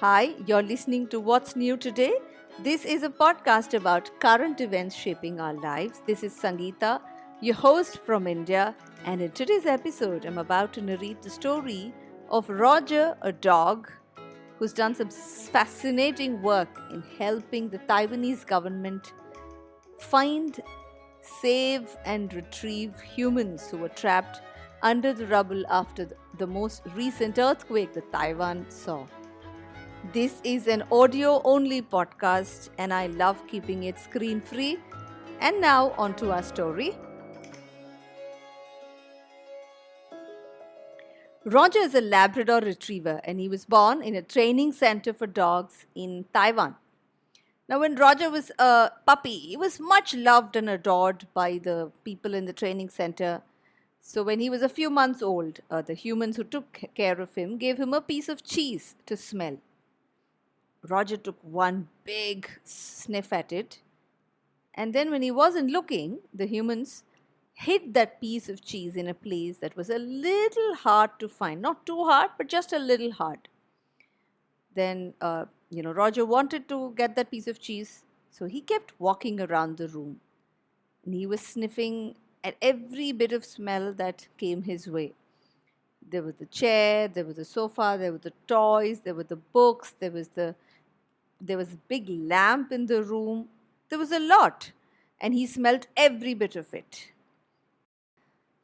Hi, you're listening to What's New Today. This is a podcast about current events shaping our lives. This is Sangeeta, your host from India, and in today's episode, I'm about to narrate the story of Roger, a dog who's done some fascinating work in helping the Taiwanese government find, save, and retrieve humans who were trapped under the rubble after the most recent earthquake that Taiwan saw. This is an audio only podcast and I love keeping it screen free. And now on to our story. Roger is a Labrador retriever and he was born in a training center for dogs in Taiwan. Now, when Roger was a puppy, he was much loved and adored by the people in the training center. So, when he was a few months old, the humans who took care of him gave him a piece of cheese to smell. Roger took one big sniff at it, and then when he wasn't looking, the humans hid that piece of cheese in a place that was a little hard to find. Not too hard, but just a little hard. Then, Roger wanted to get that piece of cheese, so he kept walking around the room. And he was sniffing at every bit of smell that came his way. There was the chair, there was the sofa, there were the toys, there were the books, there was a big lamp in the room. There was a lot, and he smelled every bit of it.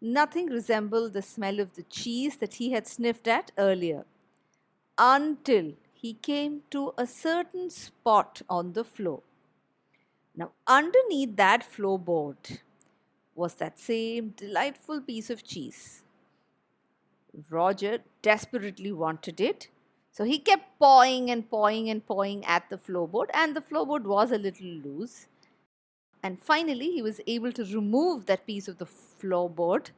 Nothing resembled the smell of the cheese that he had sniffed at earlier, until he came to a certain spot on the floor. Now, underneath that floorboard was that same delightful piece of cheese. Roger desperately wanted it, so he kept pawing and pawing and pawing at the floorboard, and the floorboard was a little loose. And finally, he was able to remove that piece of the floorboard,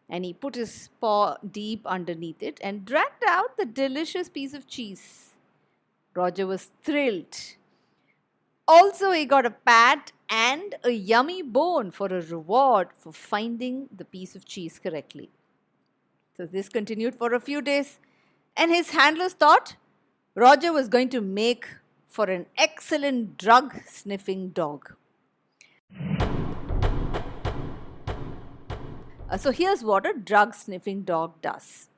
and he put his paw deep underneath it and dragged out the delicious piece of cheese. Roger was thrilled. Also, he got a pat and a yummy bone for a reward for finding the piece of cheese correctly. So this continued for a few days, and his handlers thought Roger was going to make for an excellent drug-sniffing dog. So here's what a drug-sniffing dog does.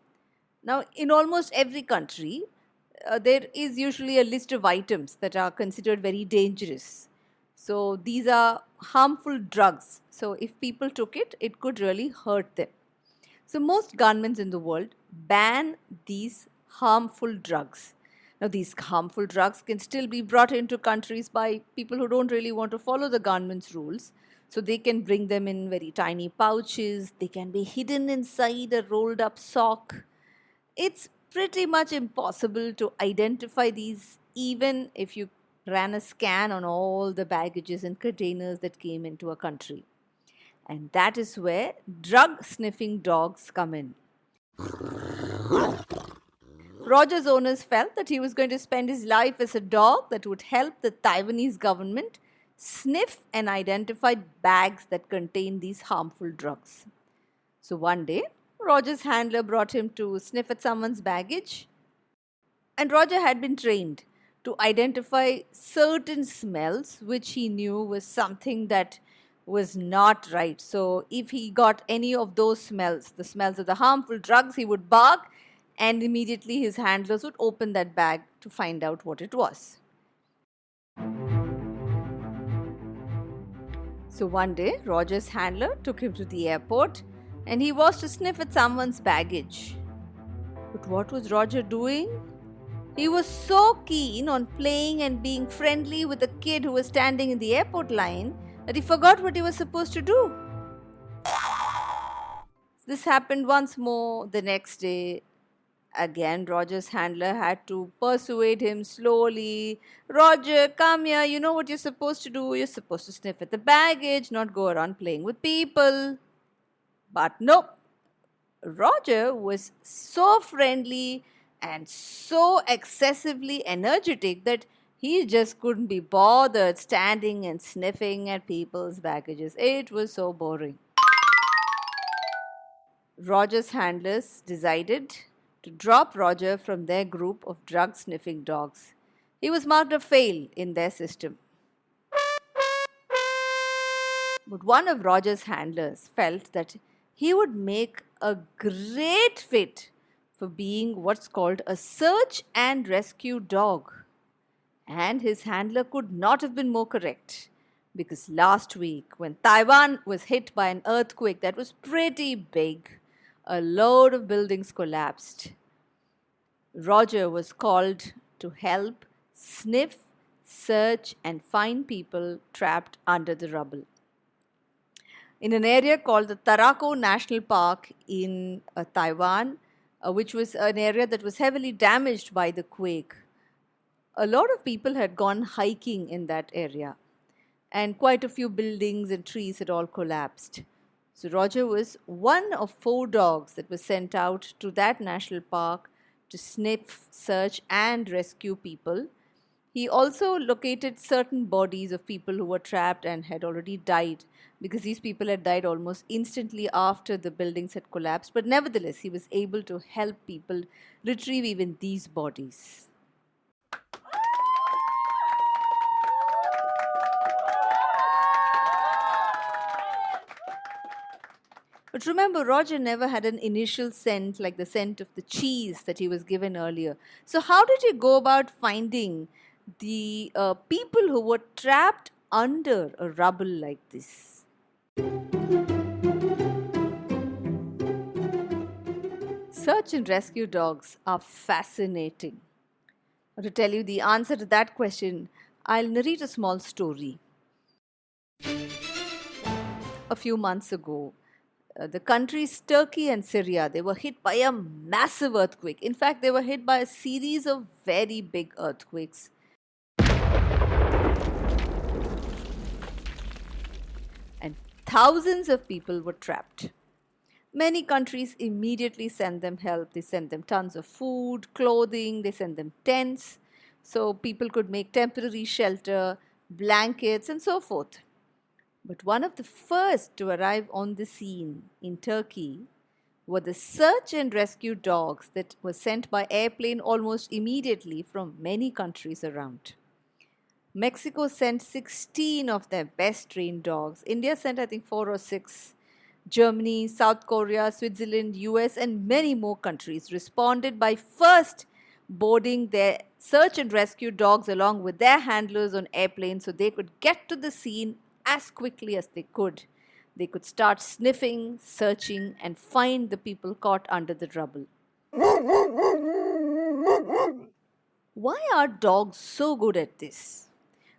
Now, in almost every country, there is usually a list of items that are considered very dangerous. So these are harmful drugs. So if people took it, it could really hurt them. So most governments in the world ban these harmful drugs. Now these harmful drugs can still be brought into countries by people who don't really want to follow the government's rules. So they can bring them in very tiny pouches. They can be hidden inside a rolled up sock. It's pretty much impossible to identify these even if you ran a scan on all the baggages and containers that came into a country. And that is where drug-sniffing dogs come in. Roger's owners felt that he was going to spend his life as a dog that would help the Taiwanese government sniff and identify bags that contain these harmful drugs. So one day, Roger's handler brought him to sniff at someone's baggage. And Roger had been trained to identify certain smells which he knew was something that was not right. So if he got any of those smells, the smells of the harmful drugs, he would bark and immediately his handlers would open that bag to find out what it was. So one day, Roger's handler took him to the airport and he was to sniff at someone's baggage. But what was Roger doing? He was so keen on playing and being friendly with a kid who was standing in the airport line that he forgot what he was supposed to do. This happened once more the next day. Again, Roger's handler had to persuade him slowly. Roger, come here. You know what you're supposed to do. You're supposed to sniff at the baggage, not go around playing with people. But nope. Roger was so friendly and so excessively energetic that he just couldn't be bothered standing and sniffing at people's baggages. It was so boring. Roger's handlers decided to to drop Roger from their group of drug sniffing dogs. He was marked a fail in their system. But one of Roger's handlers felt that he would make a great fit for being what's called a search and rescue dog. And his handler could not have been more correct, because last week, when Taiwan was hit by an earthquake that was pretty big, a load of buildings collapsed. Roger was called to help sniff, search, and find people trapped under the rubble. In an area called the Tarako National Park in Taiwan, which was an area that was heavily damaged by the quake, a lot of people had gone hiking in that area, and quite a few buildings and trees had all collapsed. So Roger was one of 4 dogs that was sent out to that national park to sniff, search, and rescue people. He also located certain bodies of people who were trapped and had already died, because these people had died almost instantly after the buildings had collapsed. But nevertheless, he was able to help people retrieve even these bodies. But remember, Roger never had an initial scent like the scent of the cheese that he was given earlier. So how did he go about finding the people who were trapped under a rubble like this? Search and rescue dogs are fascinating. To tell you the answer to that question, I'll narrate a small story. A few months ago, the countries Turkey and Syria, they were hit by a massive earthquake. In fact, they were hit by a series of very big earthquakes. And thousands of people were trapped. Many countries immediately sent them help. They sent them tons of food, clothing, they sent them tents so people could make temporary shelter, blankets, and so forth. But one of the first to arrive on the scene in Turkey were the search and rescue dogs that were sent by airplane almost immediately from many countries around. Mexico sent 16 of their best trained dogs. India sent, I think, 4 or 6. Germany, South Korea, Switzerland, US, and many more countries responded by first boarding their search and rescue dogs along with their handlers on airplanes so they could get to the scene as quickly as they could. They could start sniffing, searching, and find the people caught under the rubble. Why are dogs so good at this?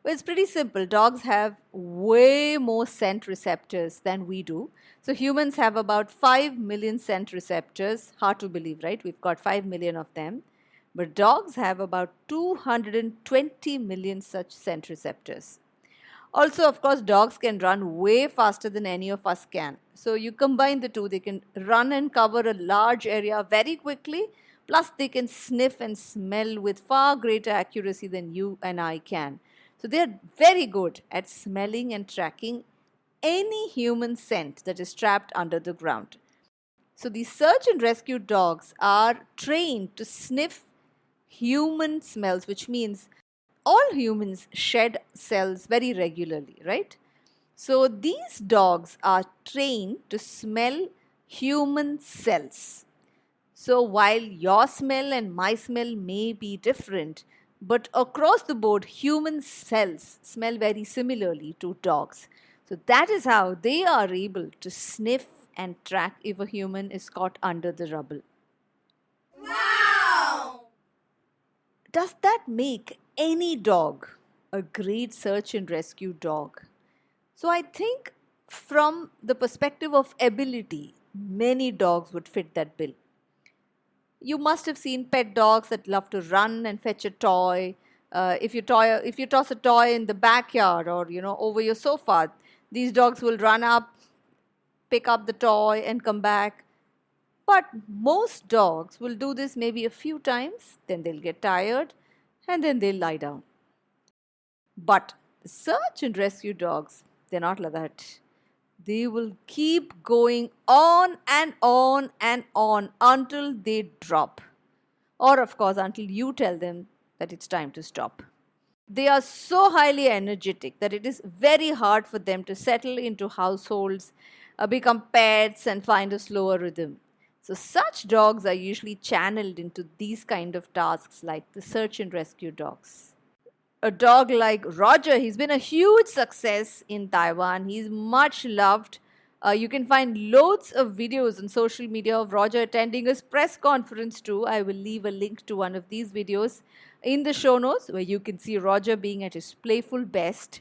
Well, it's pretty simple. Dogs have way more scent receptors than we do. So humans have about 5 million scent receptors. Hard to believe, right? We've got 5 million of them. But dogs have about 220 million such scent receptors. Also, of course, dogs can run way faster than any of us can. So you combine the two, they can run and cover a large area very quickly. Plus, they can sniff and smell with far greater accuracy than you and I can. So they're very good at smelling and tracking any human scent that is trapped under the ground. So these search and rescue dogs are trained to sniff human smells, which means all humans shed cells very regularly, right? So these dogs are trained to smell human cells. So while your smell and my smell may be different, but across the board, human cells smell very similarly to dogs. So that is how they are able to sniff and track if a human is caught under the rubble. Wow! Does that make any dog a great search and rescue dog? So I think from the perspective of ability, many dogs would fit that bill. You must have seen pet dogs that love to run and fetch a toy. If you toss a toy in the backyard or over your sofa, these dogs will run up, pick up the toy, and come back. But most dogs will do this maybe a few times, then they'll get tired, and then they'll lie down. But the search and rescue dogs, they're not like that. They will keep going on and on and on until they drop. or of course, until you tell them that it's time to stop. They are so highly energetic that it is very hard for them to settle into households, become pets, and find a slower rhythm. So, such dogs are usually channeled into these kind of tasks like the search and rescue dogs. A dog like Roger, he's been a huge success in Taiwan. He's much loved. You can find loads of videos on social media of Roger attending his press conference too. I will leave a link to one of these videos in the show notes where you can see Roger being at his playful best.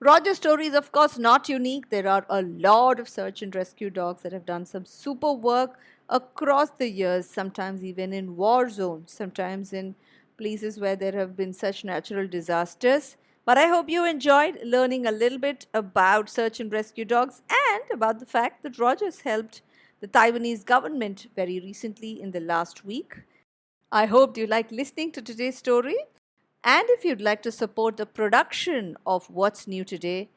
Roger's story is, of course, not unique. There are a lot of search and rescue dogs that have done some super work across the years, sometimes even in war zones, sometimes in places where there have been such natural disasters. But I hope you enjoyed learning a little bit about search and rescue dogs and about the fact that Rogers helped the Taiwanese government very recently in the last week. I hope you like listening to today's story. And if you'd like to support the production of What's New Today,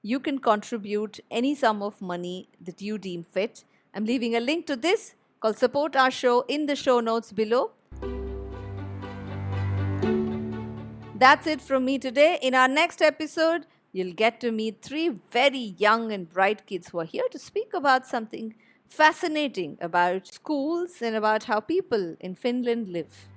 you can contribute any sum of money that you deem fit. I'm leaving a link to this called Support Our Show in the show notes below. That's it from me today. In our next episode, you'll get to meet three very young and bright kids who are here to speak about something fascinating about schools and about how people in Finland live.